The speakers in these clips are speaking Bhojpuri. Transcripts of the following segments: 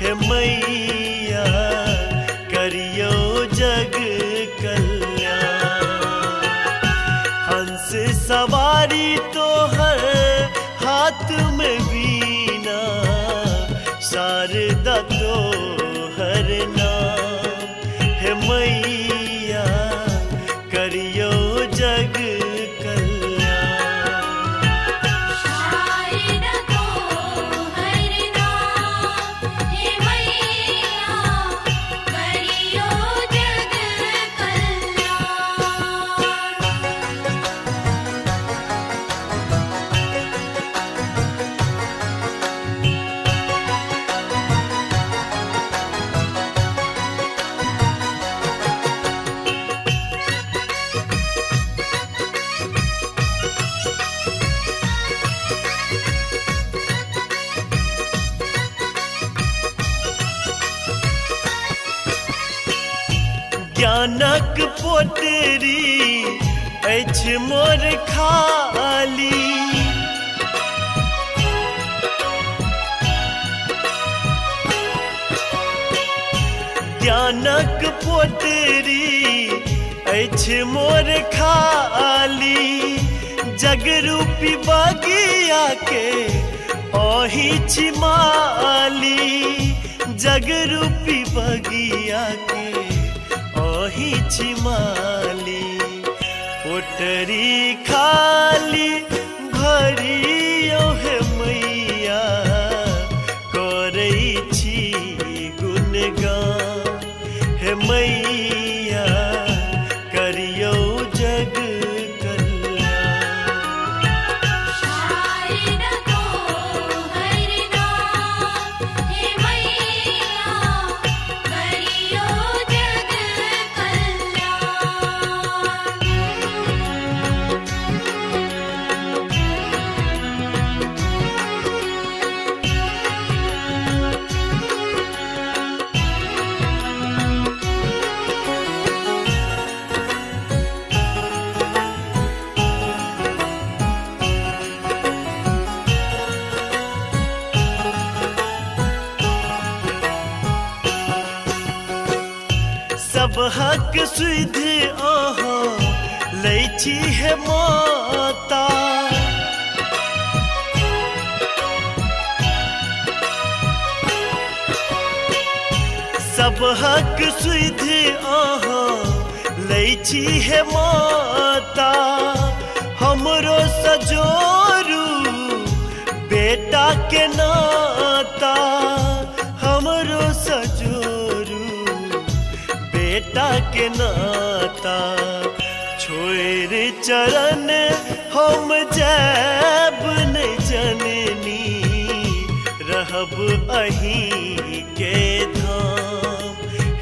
हे मैया करियो जग कल्याण। हंस सवारी तो हर हाथ में वीणा, शारदा तो हर नाम। हे मैया करियो जग ज्ञानक पोटरी अछि मोर खाली। ज्ञानक पोटरी अछि मोर खाली। जगरूपी बगिया के ओहि छी माली। जगरूपी बगिया के ओहि छी माली। पोटरी खाली भरियो हे मैया करै छी गुणगान। हे मैया करियो जग सब हक सुध अहाँ लै छी हे माता। सब हक सुध अहाँ लै छी हे माता। हमरो सजोरू बेटा के नाता। हमरो सजोरू बेटा के नाता। छोड़ चरण हम जैब नहीं जननी, रहब अहीं के धाम।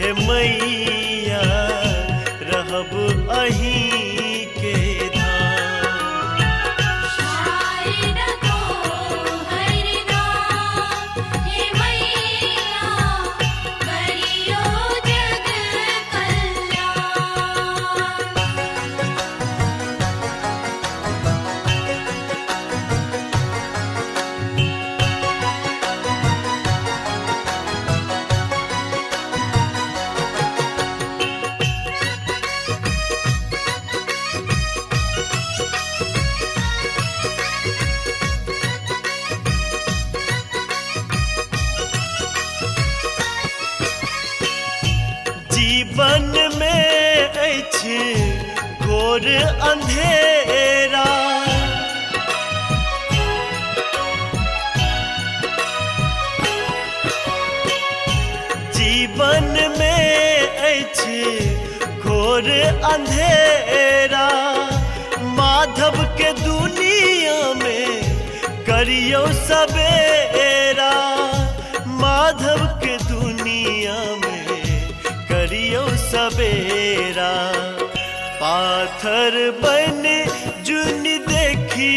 हे मैया रहब अहीं के जीवन में अछि घोर अंधेरा। जीवन में अछि घोर अंधेरा। माधव के दुनिया में करियो सवेरा। माधव के दुनिया में करियो सवेरा। पाथर बन जुन देखी